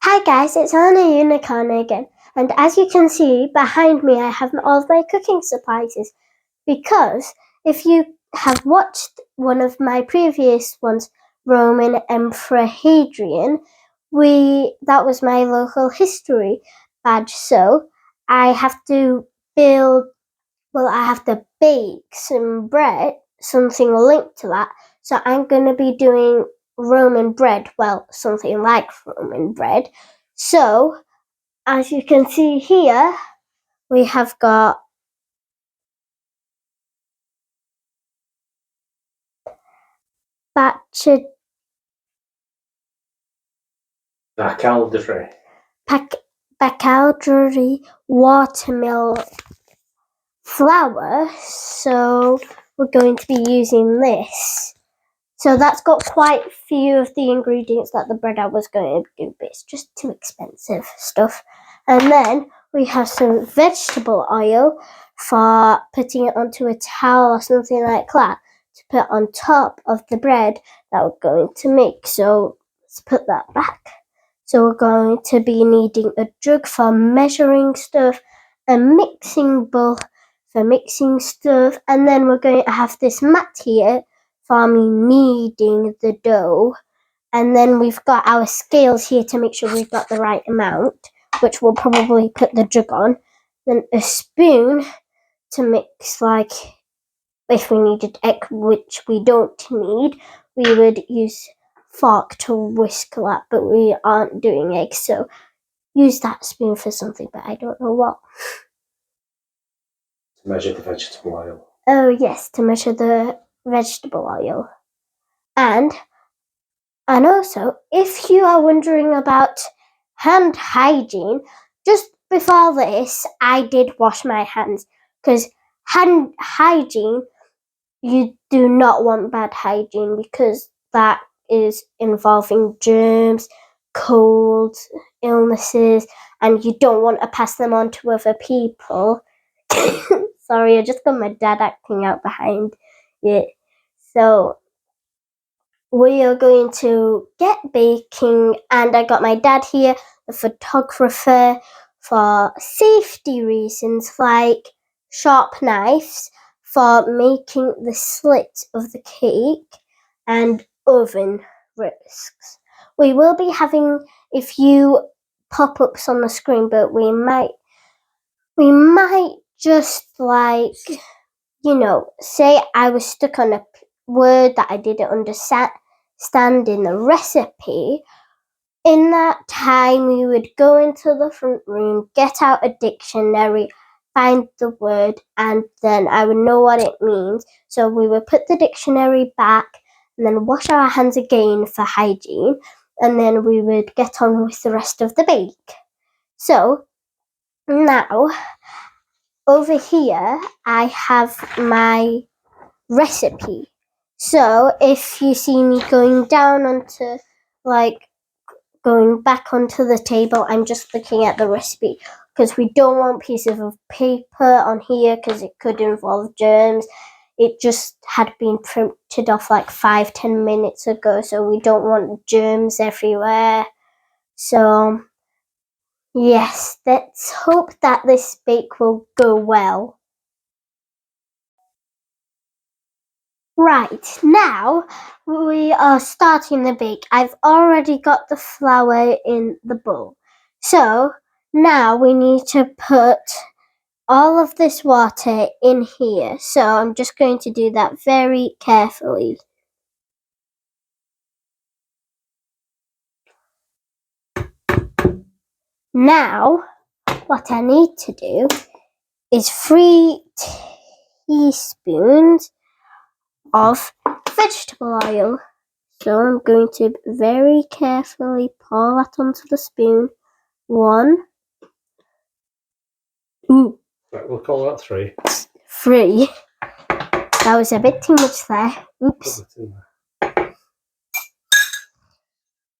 Hi guys, it's Elinor Unicorn again, and as you can see behind me I have all of my cooking supplies, because if you have watched one of my previous ones, Roman Emperor Hadrian, that was my local history badge, so I have to bake some bread, something linked to that, so I'm going to be doing Roman bread, something like Roman bread. So, as you can see here, we have got bacaldrate watermill flour, so we're going to be using this. So that's got quite a few of the ingredients that the bread I was going to do, but it's just too expensive stuff. And then we have some vegetable oil for putting it onto a towel or something like that to put on top of the bread that we're going to make. So let's put that back. So we're going to be needing a jug for measuring stuff, a mixing bowl for mixing stuff, and then we're going to have this mat here for me kneading the dough. And then we've got our scales here to make sure we've got the right amount, which we'll probably put the jug on. Then a spoon to mix, like if we needed egg, which we don't need, we would use fork to whisk that, but we aren't doing eggs, so use that spoon for something, but I don't know what. To measure the vegetable oil. Oh yes, to measure the vegetable oil. And also, if you are wondering about hand hygiene, just before this, I did wash my hands, because hand hygiene, you do not want bad hygiene, because that is involving germs, colds, illnesses, and you don't want to pass them on to other people. Sorry, I just got my dad acting out behind it. So we are going to get baking, and I got my dad here, the photographer, for safety reasons, like sharp knives for making the slit of the cake and oven risks. We will be having a few pop-ups on the screen, but we might just, like, say I was stuck on a word that I didn't understand in the recipe. In that time, we would go into the front room, get out a dictionary, find the word, and then I would know what it means. So we would put the dictionary back and then wash our hands again for hygiene, and then we would get on with the rest of the bake. So now, over here, I have my recipe. So if you see me going back onto the table, I'm just looking at the recipe, because we don't want pieces of paper on here because it could involve germs. It just had been printed off like 5-10 minutes ago, so we don't want germs everywhere. So yes, let's hope that this bake will go well. Right, now we are starting the bake. I've already got the flour in the bowl. So now we need to put all of this water in here. So I'm just going to do that very carefully. Now, what I need to do is 3 teaspoons of vegetable oil. So I'm going to very carefully pour that onto the spoon. 1. Ooh. Right, we'll call that 3. 3. That was a bit too much there. Oops.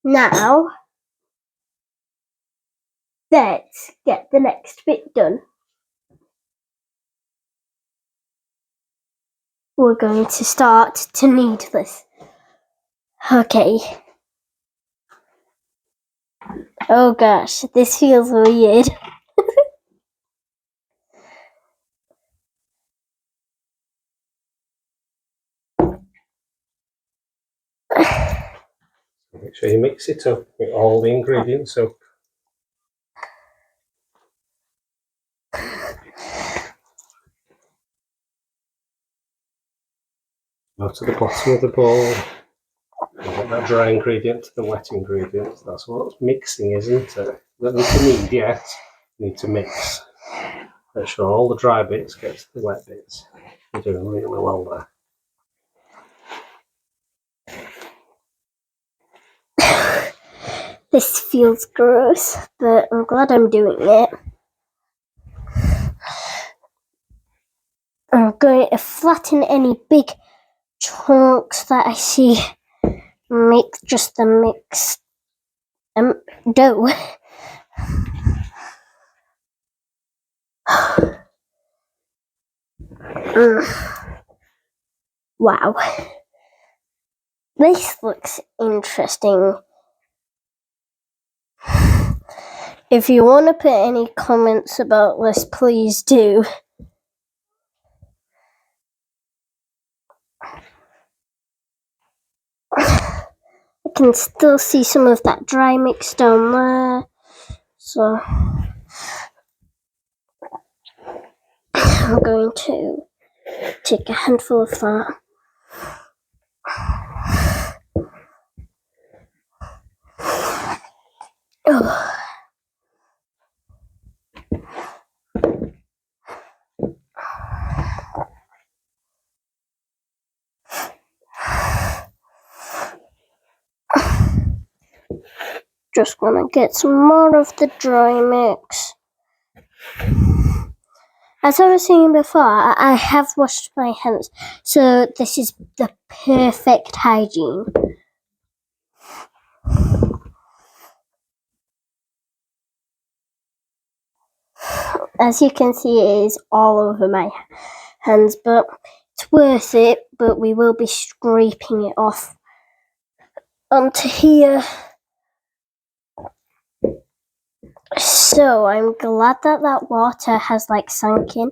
Now, let's get the next bit done. We're going to start to knead this. Okay. Oh gosh, this feels weird. Make sure you mix it up with all the ingredients up. Go to the bottom of the bowl. Get that dry ingredient to the wet ingredient. That's what mixing is, isn't it? You don't need to knead yet. You need to mix. Make sure all the dry bits get to the wet bits. You're doing really well there. This feels gross, but I'm glad I'm doing it. I'm going to flatten any big chunks that I see. Make just the mixed dough. Wow. This looks interesting. If you want to put any comments about this, please do. I can still see some of that dry mix down there. So I'm going to take a handful of that. Oh. Just want to get some more of the dry mix. As I was saying before, I have washed my hands, so this is the perfect hygiene. As you can see, it is all over my hands, but it's worth it. But we will be scraping it off onto here. So I'm glad that that water has sunk in,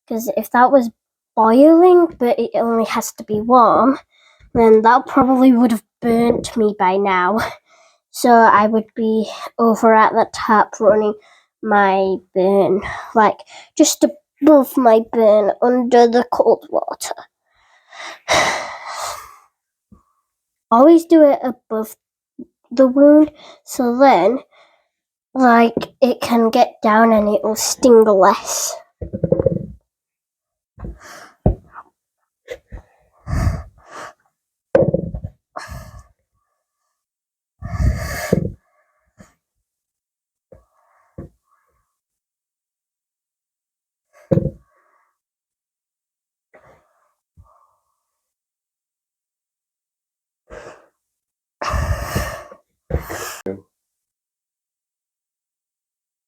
because if that was boiling but it only has to be warm, then that probably would have burnt me by now. So I would be over at the tap running my burn, just above my burn under the cold water. Always do it above the wound, so then it can get down and it will sting less.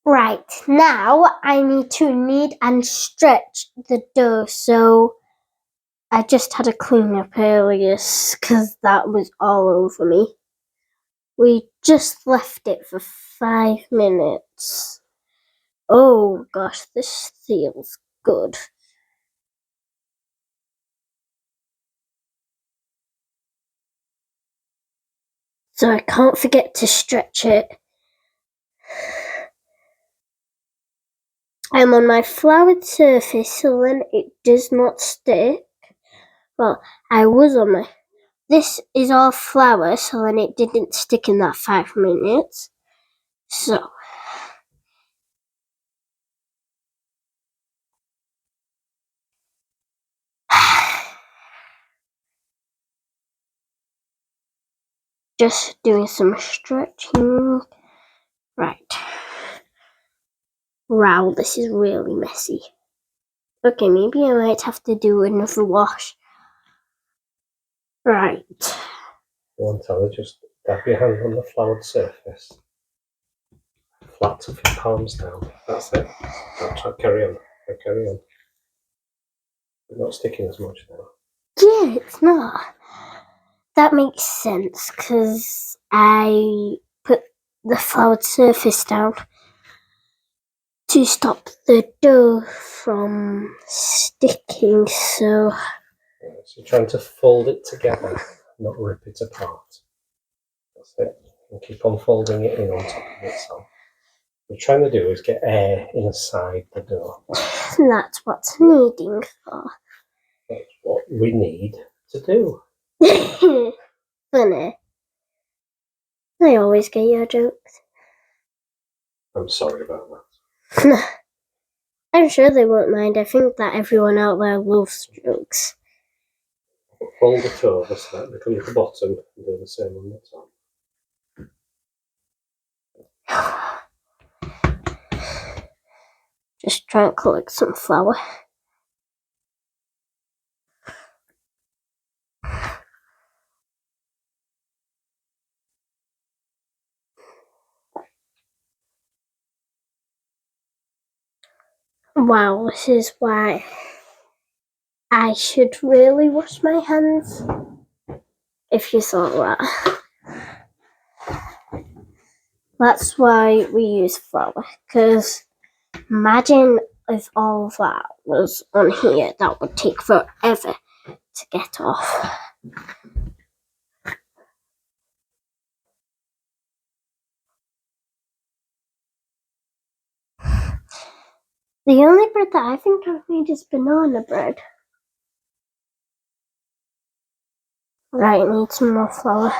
Right, now I need to knead and stretch the dough, so I just had a clean up earlier because that was all over me. We just left it for 5 minutes. Oh gosh, this feels good. So I can't forget to stretch it. I'm on my floured surface so then it does not stick. Well, I was on my... This is all flour, so then it didn't stick in that 5 minutes. So... just doing some stretching. Right. Wow, this is really messy. Okay, maybe I might have to do another wash. Right. One time, just dab your hand on the floured surface. Flat off your palms down. That's it. I'll carry on. Carry on. It's not sticking as much now. Yeah, it's not. That makes sense, because I put the floured surface down to stop the dough from sticking. So you're trying to fold it together, not rip it apart. That's it. And keep on folding it in on top of itself. What you're trying to do is get air inside the dough. That's what's needing for. That's what we need to do. Funny. I always get your jokes. I'm sorry about that. I'm sure they won't mind. I think that everyone out there loves jokes. Fold it over so that it becomes the bottom and do the same on the top. Just try and collect some flour. Wow, this is why I should really wash my hands. If you thought that. That's why we use flour. Because imagine if all of that was on here, that would take forever to get off. The only bread that I think I've made is banana bread. Right, I need some more flour.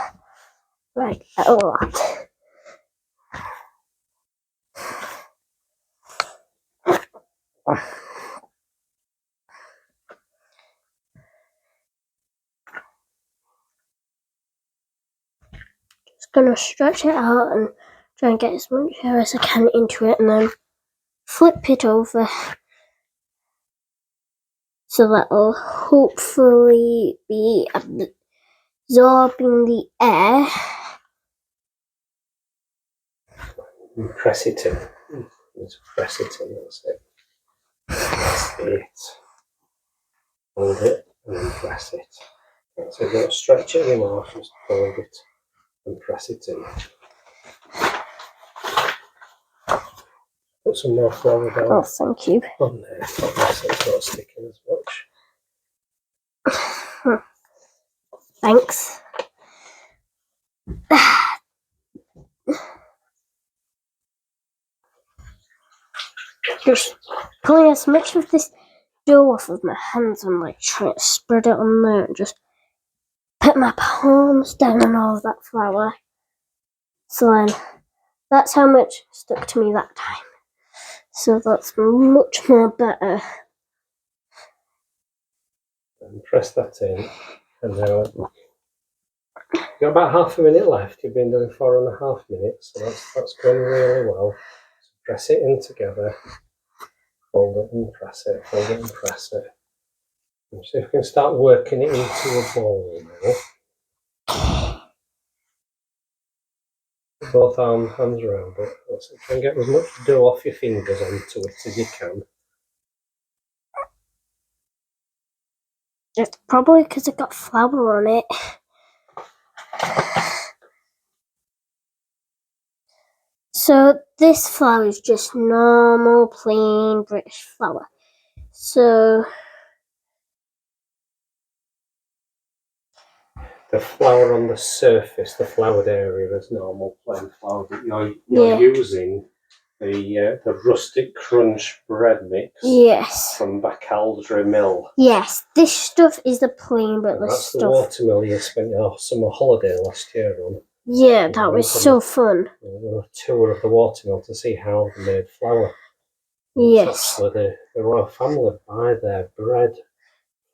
Right, a lot. Just gonna stretch it out and try and get as much air as I can into it, and then flip it over. So that'll hopefully be absorbing the air. And press it in. Just press it in, that's it. That's it. Hold it and then press it. That's it. Don't stretch it anymore, just hold it and press it in. Put some more flour down. Oh, thank you. On there, so it's not sticking as much. Thanks. Just pulling as much of this dough off of my hands and like trying to spread it on there and just put my palms down on all of that flour. So then that's how much stuck to me that time. So that's much more better. And press that in, and now you've got about half a minute left. You've been doing 4.5 minutes, so that's going really well. So press it in together, fold it and press it, fold it and press it. And see if we can start working it into a ball now. Both hands around it. So try and get as much dough off your fingers onto it as you can. It's probably because it got flour on it. So this flour is just normal, plain British flour. So the flour on the surface, the floured area, is normal plain flour, but you're using the rustic crunch bread mix. Yes. From Bacaldra Mill. Yes, this stuff is the plain, but That's the watermill you spent your summer holiday last year on. Yeah, that was so fun. A tour of the watermill to see how they made flour. Yes. Actually, the royal family buy their bread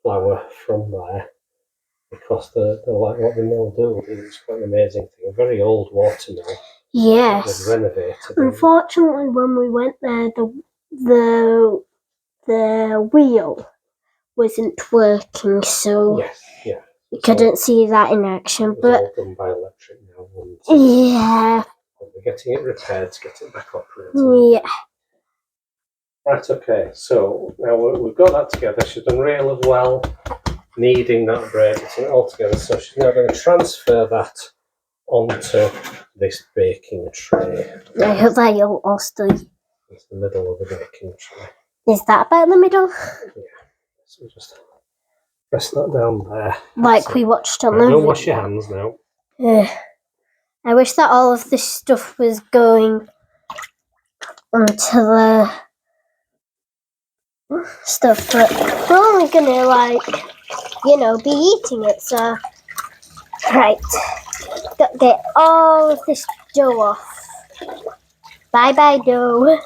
flour from there because they like what the mill do. It's quite an amazing thing. A very old watermill. Yes. They've renovated. Unfortunately, when we went there, the wheel wasn't working, so we couldn't see that in action. But all done by electric now. Yeah. We're getting it repaired to get it back operating. Yeah. Right, okay, so now we've got that together. She's done real well, kneading that bread, getting it all together. So she's now going to transfer that onto this baking tray. I hope that you'll all stay. It's the middle of the baking tray. Is that about the middle? Yeah. So just press that down there. Like we watched on the Don't video. wash your hands now. I wish that all of this stuff was going onto the stuff, but we're only gonna, like, you know, be eating it, so. Right. Gotta get all of this dough off. Bye bye, dough.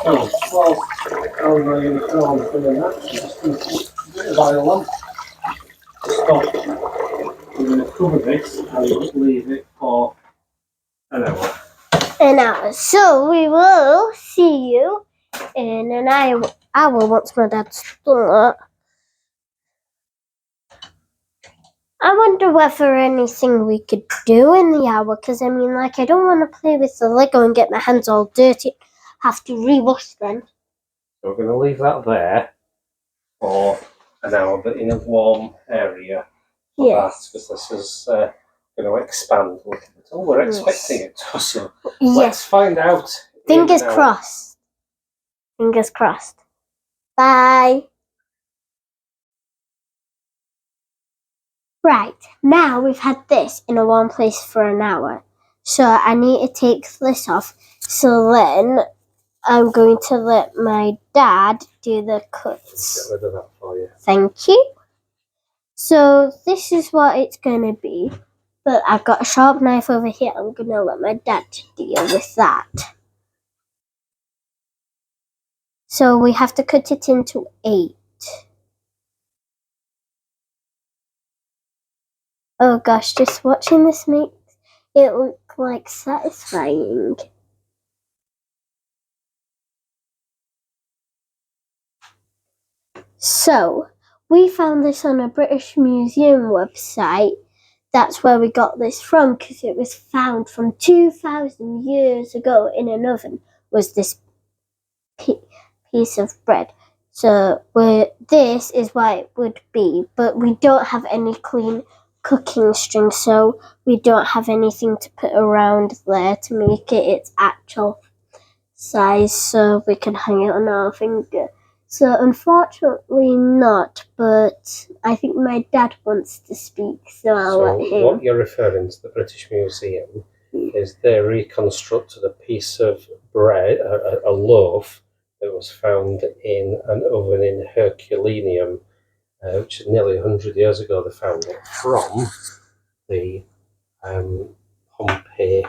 Oh, well, Elinor Unicorn doing that. I'm just going to put a bit of oil on. Stop. We're going to cover this and just leave it for an hour. An hour. So we will see you in an hour once my dad's done that. I wonder whether anything we could do in the hour, because I mean, like, I don't want to play with the Lego and get my hands all dirty. Have to rewash them. So we're going to leave that there for an hour, but in a warm area. Yes. Because this is going to expand a little bit. Oh, we're expecting it to, so Yes. let's find out. Fingers crossed. Fingers crossed. Bye. Right, now we've had this in a warm place for an hour. So I need to take this off. So then I'm going to let my dad do the cuts. Get rid of that for you. Thank you. So this is what it's going to be. But I've got a sharp knife over here. I'm going to let my dad deal with that. So we have to cut it into 8. Oh gosh, just watching this makes it look like satisfying. So, we found this on a British Museum website. That's where we got this from, because it was found from 2,000 years ago in an oven, was this piece of bread. So, this is what it would be, but we don't have any clean cooking string, so we don't have anything to put around there to make it its actual size, so we can hang it on our finger. So unfortunately not, but I think my dad wants to speak, so I'll let him. What you're referring to, the British Museum, is they reconstructed a piece of bread, a loaf, that was found in an oven in Herculanium, which is nearly 100 years ago. They found it from the Pompeii,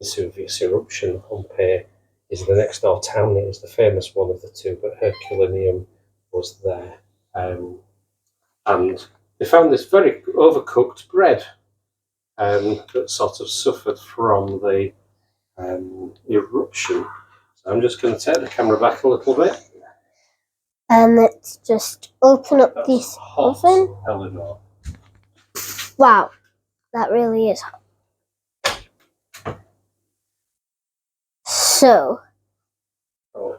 Versuvius eruption. Pompeii is the next door town. It was the famous one of the two, but Herculanium was there. And they found this very overcooked bread that sort of suffered from the eruption. So I'm just going to take the camera back a little bit. And let's just open up this oven. Elinor. Wow, that really is hot. So, we're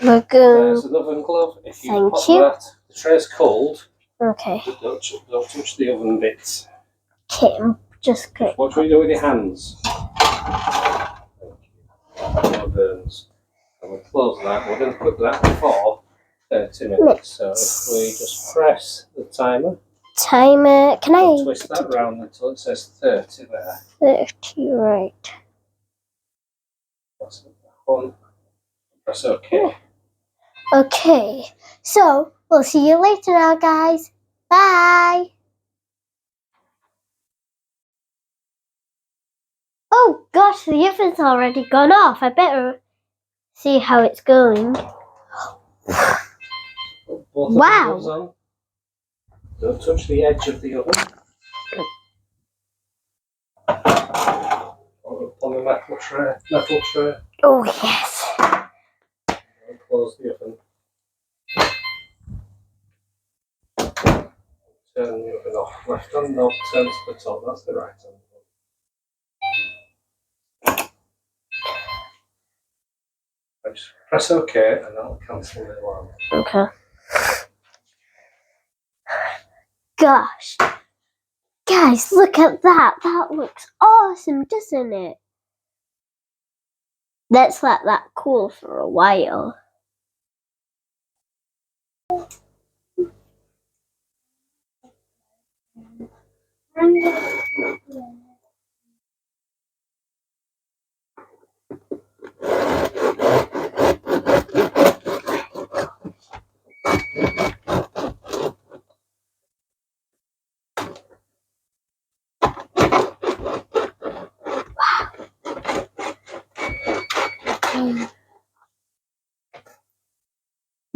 going. There's an oven glove. If you Thank pop you. that, the tray's cold. Okay. But don't touch the oven bits. Okay, I'm just going. What do you do with your hands? Thank you. No burns. And we'll close that. We're going to put that for 30 minutes. So if we just press the timer. Timer. Can I twist that round until it says 30 there. 30, right. That's one. Press OK. Okay, so we'll see you later now, guys. Bye. Oh gosh, the oven's already gone off. I better see how it's going. Wow. Don't touch the edge of the oven. On the metal tray. Oh yes. And close the oven. Turn the oven off. Left hand knob turns to the top. That's the right hand. just press OK and that'll cancel the alarm. Okay. Gosh. Guys, look at that. That looks awesome, doesn't it? Let's let that cool for a while.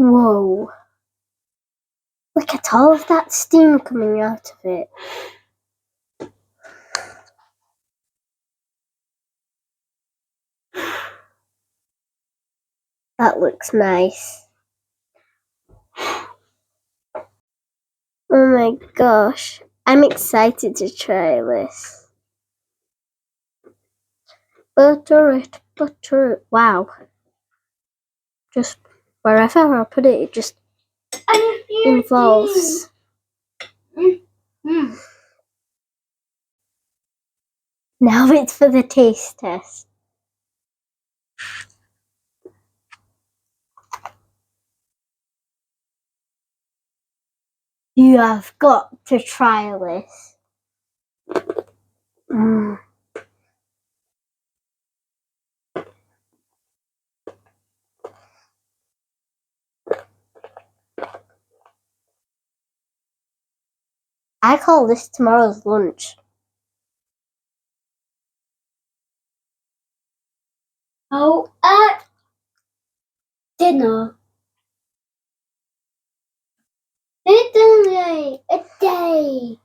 Whoa. Look at all of that steam coming out of it. That looks nice. Oh my gosh. I'm excited to try this. Butter it. Wow. Just wherever I put it, it just involves. Now it's for the taste test. You have got to try this. I call this tomorrow's lunch. Oh, dinner. A day.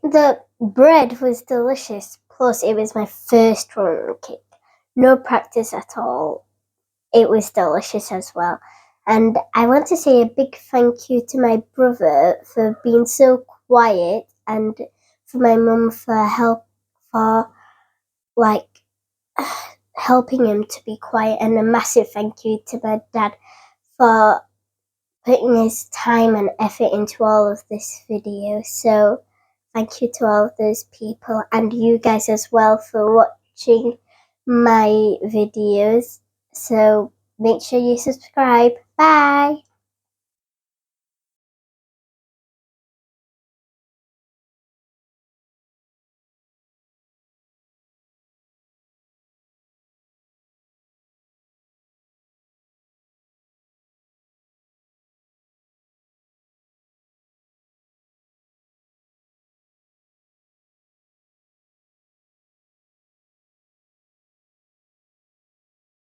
The bread was delicious, plus it was my first Roman cake. No practice at all. It was delicious as well. And I want to say a big thank you to my brother for being so quiet, and for my mum for helping him to be quiet, and a massive thank you to my dad for putting his time and effort into all of this video. So thank you to all of those people, and you guys as well for watching my videos. So make sure you subscribe. Bye!